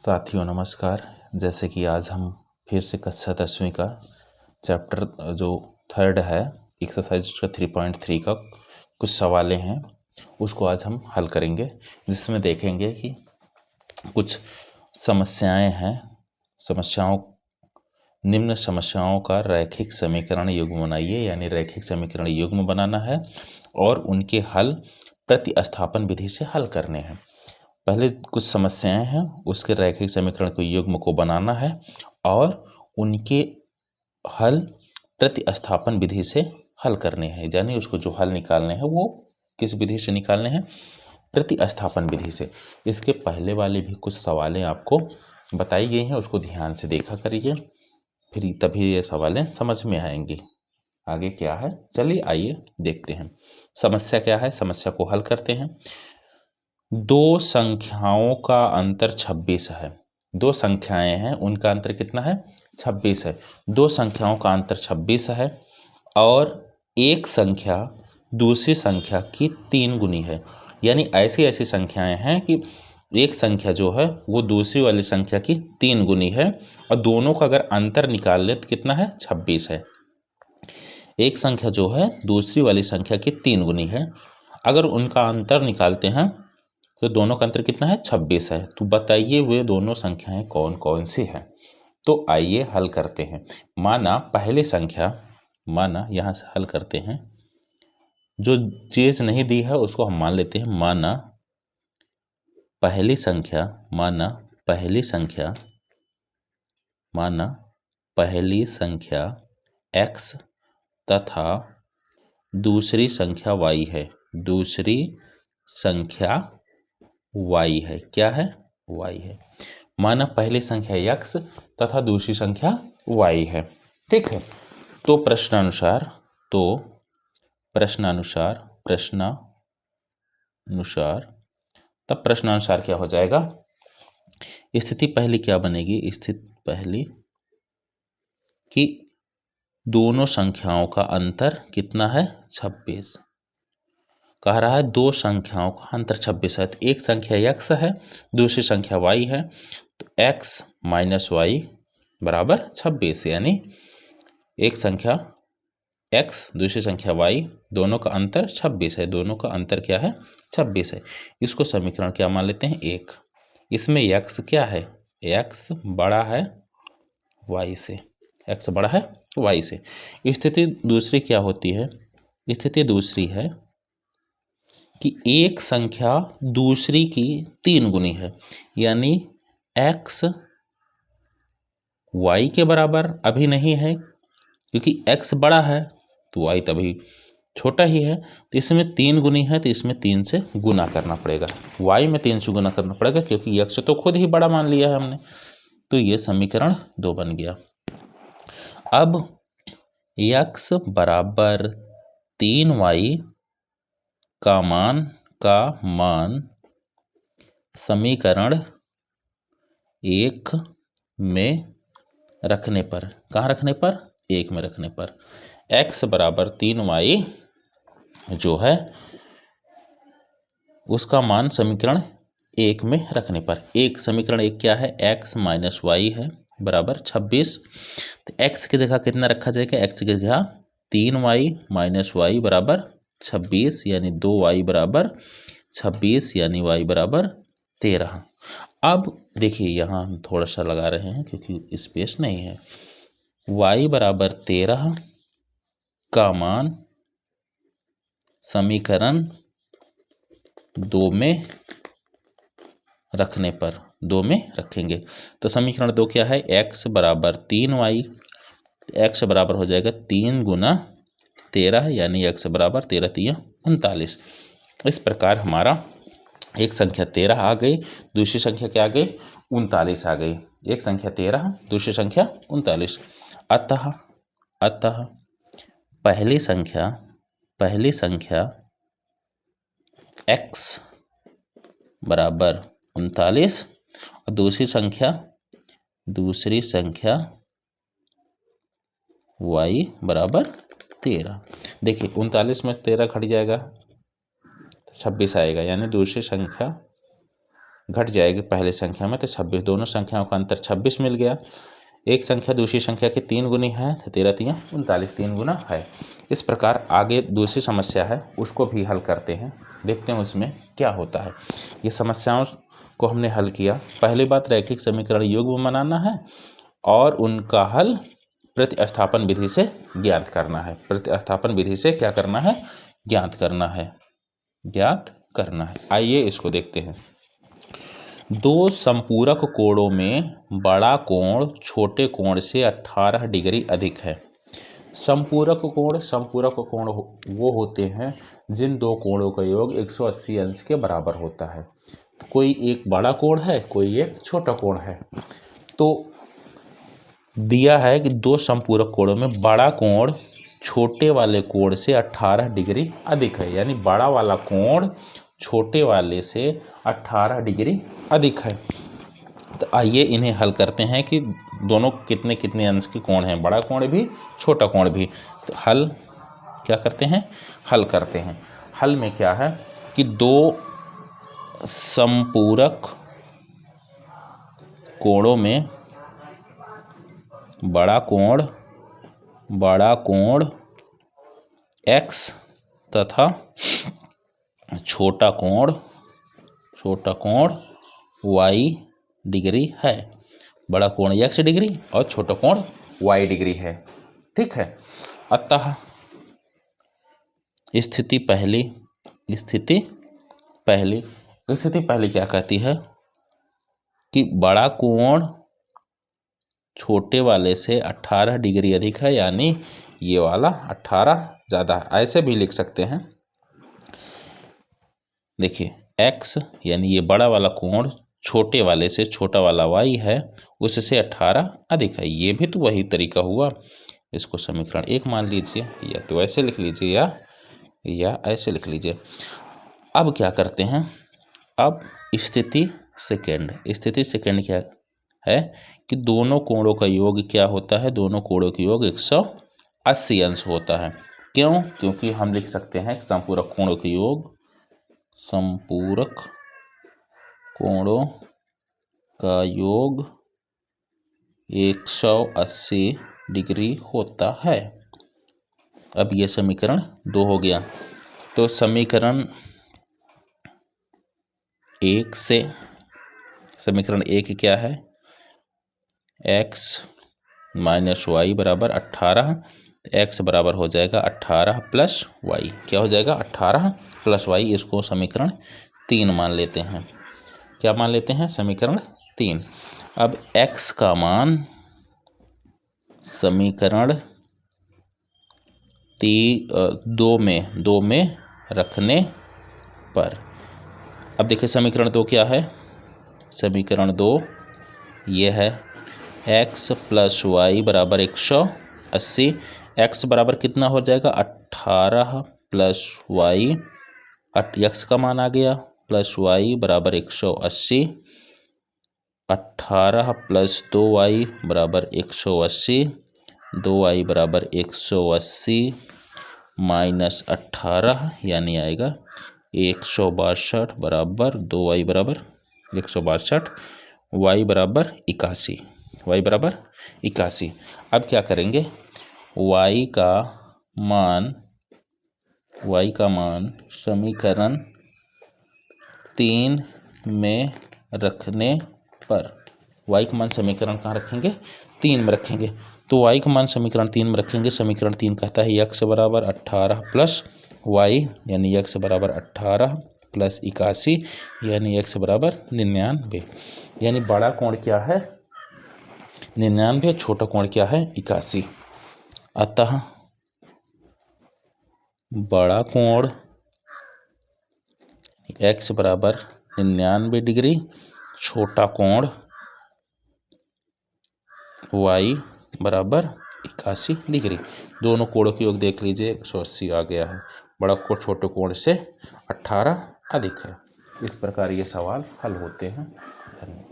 साथियों नमस्कार। जैसे कि आज हम फिर से कक्षा 10वीं का चैप्टर जो थर्ड है एक्सरसाइज उसका 3.3 का कुछ सवालें हैं उसको आज हम हल करेंगे, जिसमें देखेंगे कि कुछ समस्याएं हैं। निम्न समस्याओं का रैखिक समीकरण युग्म बनाइए, यानी रैखिक समीकरण युग्म बनाना है और उनके हल प्रतिस्थापन विधि से हल करने हैं। पहले कुछ समस्याएं हैं, उसके रैखिक समीकरण के युग्म को बनाना है और उनके हल प्रतिस्थापन विधि से हल करने हैं। यानी उसको जो हल निकालने हैं वो किस विधि से निकालने हैं? प्रतिस्थापन विधि से। इसके पहले वाले भी कुछ सवालें आपको बताई गई हैं, उसको ध्यान से देखा करिए, फिर तभी ये सवालें समझ में आएंगी। आगे क्या है, चलिए आइए देखते हैं। समस्या क्या है, समस्या को हल करते हैं। दो संख्याओं का अंतर 26 है। दो संख्याएं हैं, उनका अंतर कितना है? 26 है। दो संख्याओं का अंतर 26 है और एक संख्या दूसरी संख्या की 3 गुनी है। यानी ऐसी ऐसी संख्याएं हैं कि एक संख्या जो है वो दूसरी वाली संख्या की 3 गुनी है और दोनों का अगर अंतर निकाल ले तो कितना है? 26 है। एक संख्या जो है दूसरी वाली संख्या की 3 गुनी है, अगर उनका अंतर निकालते हैं तो दोनों का अंतर कितना है? 26 है। तो बताइए वे दोनों संख्याएं कौन कौन सी हैं? तो आइए हल करते हैं। माना पहली संख्या, माना यहाँ से हल करते हैं, जो चीज नहीं दी है उसको हम मान लेते हैं। माना पहली संख्या, माना पहली संख्या, माना पहली संख्या x तथा दूसरी संख्या y है। दूसरी संख्या y है। क्या है? y है। माना पहली संख्या x तथा दूसरी संख्या y है। ठीक है। तो प्रश्नानुसार तब प्रश्नानुसार क्या हो जाएगा? स्थिति पहली क्या बनेगी? स्थिति पहली कि दोनों संख्याओं का अंतर कितना है? 26। कह रहा है दो संख्याओं का अंतर 26 है। तो एक संख्या x है, दूसरी संख्या y है, तो x माइनस y बराबर 26। यानी एक संख्या x दूसरी संख्या y, दोनों का अंतर 26 है। दोनों का अंतर क्या है? 26 है। इसको समीकरण क्या मान लेते हैं? 1। इसमें x क्या है? x बड़ा है y से, x बड़ा है y से। स्थिति दूसरी क्या होती है? स्थिति दूसरी है कि एक संख्या दूसरी की 3 गुनी है। यानी x y के बराबर अभी नहीं है, क्योंकि x बड़ा है तो y तभी छोटा ही है। तो इसमें 3 गुनी है तो इसमें 3 से गुना करना पड़ेगा। y में 3 से गुना करना पड़ेगा, क्योंकि x तो खुद ही बड़ा मान लिया है हमने। तो ये समीकरण 2 बन गया। अब x बराबर 3y का मान समीकरण 1 में रखने पर, कहाँ रखने पर? 1 में रखने पर x बराबर 3y जो है उसका मान समीकरण 1 में रखने पर, एक समीकरण 1 क्या है? x माइनस वाई है बराबर 26। तो x की जगह कितना रखा जाएगा? x की जगह 3y माइनस वाई बराबर 26, यानी 2y बराबर 26, यानी y बराबर 13। अब देखिए यहाँ हम थोड़ा सा लगा रहे हैं क्योंकि स्पेस नहीं है। y बराबर 13 का मान समीकरण 2 में रखने पर, 2 में रखेंगे तो समीकरण 2 क्या है? x बराबर 3y, x बराबर हो जाएगा 3 गुना 13, यानी x बराबर 13 3 39। इस प्रकार हमारा एक संख्या 13 आ गई, दूसरी संख्या क्या आ गई? 39 आ गई। एक संख्या 13, दूसरी संख्या 39। अतः पहली संख्या x बराबर 39 और दूसरी संख्या y बराबर 13। देखिए 39 में 13 घट जाएगा तो 26 आएगा, यानी दूसरी संख्या घट जाएगी पहले संख्या में तो 26, दोनों संख्याओं का अंतर 26 मिल गया। एक संख्या दूसरी संख्या के 3 गुनी है तो 13 3 39, 3 गुना है। इस प्रकार आगे दूसरी समस्या है, उसको भी हल करते हैं, देखते हैं उसमें क्या होता है। ये समस्याओं को हमने हल किया। पहली बात, रैखिक समीकरण युग्म बनाना है और उनका हल प्रतिस्थापन विधि से ज्ञात करना है। प्रतिस्थापन विधि से क्या करना है? ज्ञात करना है, ज्ञात करना है। आइए इसको देखते हैं। दो संपूरक कोणों में बड़ा कोण छोटे कोण से 18 डिग्री अधिक है। संपूरक कोण वो होते हैं जिन दो कोणों का योग 180 अंश के बराबर होता है। तो कोई एक बड़ा कोण है, कोई एक छोटा कोण है। तो दिया है कि दो संपूरक कोणों में बड़ा कोण छोटे वाले कोण से 18 डिग्री अधिक है, यानी बड़ा वाला कोण छोटे वाले से 18 डिग्री अधिक है। तो आइए इन्हें हल करते हैं कि दोनों कितने कितने अंश के कोण हैं, बड़ा कोण भी छोटा कोण भी। तो हल क्या करते हैं? हल करते हैं। हल में क्या है कि दो संपूरक कोणों में बड़ा कोण x तथा छोटा कोण y डिग्री है। बड़ा कोण x डिग्री और छोटा कोण y डिग्री है। ठीक है। अतः स्थिति पहली क्या कहती है कि बड़ा कोण छोटे वाले से 18 डिग्री अधिक है, यानी ये वाला 18 ज़्यादा है। ऐसे भी लिख सकते हैं। देखिए x यानी ये बड़ा वाला कोण छोटे वाले से छोटा वाला y है, उससे 18 अधिक है। ये भी तो वही तरीका हुआ। इसको समीकरण 1 मान लीजिए, या तो ऐसे लिख लीजिए या ऐसे लिख लीजिए। अब क्या करते हैं? अब स्थिति सेकंड क्या है कि दोनों कोणों का योग क्या होता है? दोनों कोणों का योग 180 अंश होता है। क्यों? क्योंकि हम लिख सकते हैं कि संपूरक कोणों का योग 180 डिग्री होता है। अब ये समीकरण 2 हो गया। तो समीकरण 1 से समीकरण 1 क्या है? x माइनस वाई बराबर 18। x बराबर हो जाएगा 18 प्लस वाई। क्या हो जाएगा? 18 प्लस वाई। इसको समीकरण 3 मान लेते हैं। क्या मान लेते हैं? समीकरण 3। अब x का मान समीकरण 2 में रखने पर, अब देखिए समीकरण 2 क्या है? समीकरण 2 ये है x प्लस वाई बराबर 180। x बराबर कितना हो जाएगा? 18 प्लस वाई, x का मान आ गया, प्लस वाई बराबर 180। 18 प्लस 2y बराबर 180, 2y बराबर 180 माइनस 18 यानी आएगा 162 बराबर 2y बराबर 162, y बराबर 81। अब क्या करेंगे? y का मान समीकरण 3 में रखने पर, y का मान समीकरण कहाँ रखेंगे? 3 में रखेंगे। तो y का मान समीकरण 3 में रखेंगे। समीकरण 3 कहता है x बराबर 18 प्लस y यानी x बराबर 18 प्लस 81 यानी x बराबर 99। यानी बड़ा कोण क्या है? 99, छोटा कोण क्या है? 81। अतः बड़ा कोण x बराबर 99 डिग्री, छोटा कोण y बराबर 81 डिग्री। दोनों कोणों के योग देख लीजिए, 180 आ गया है। बड़ा कोण छोटे कोण से 18 अधिक है। इस प्रकार ये सवाल हल होते हैं। धन्यवाद।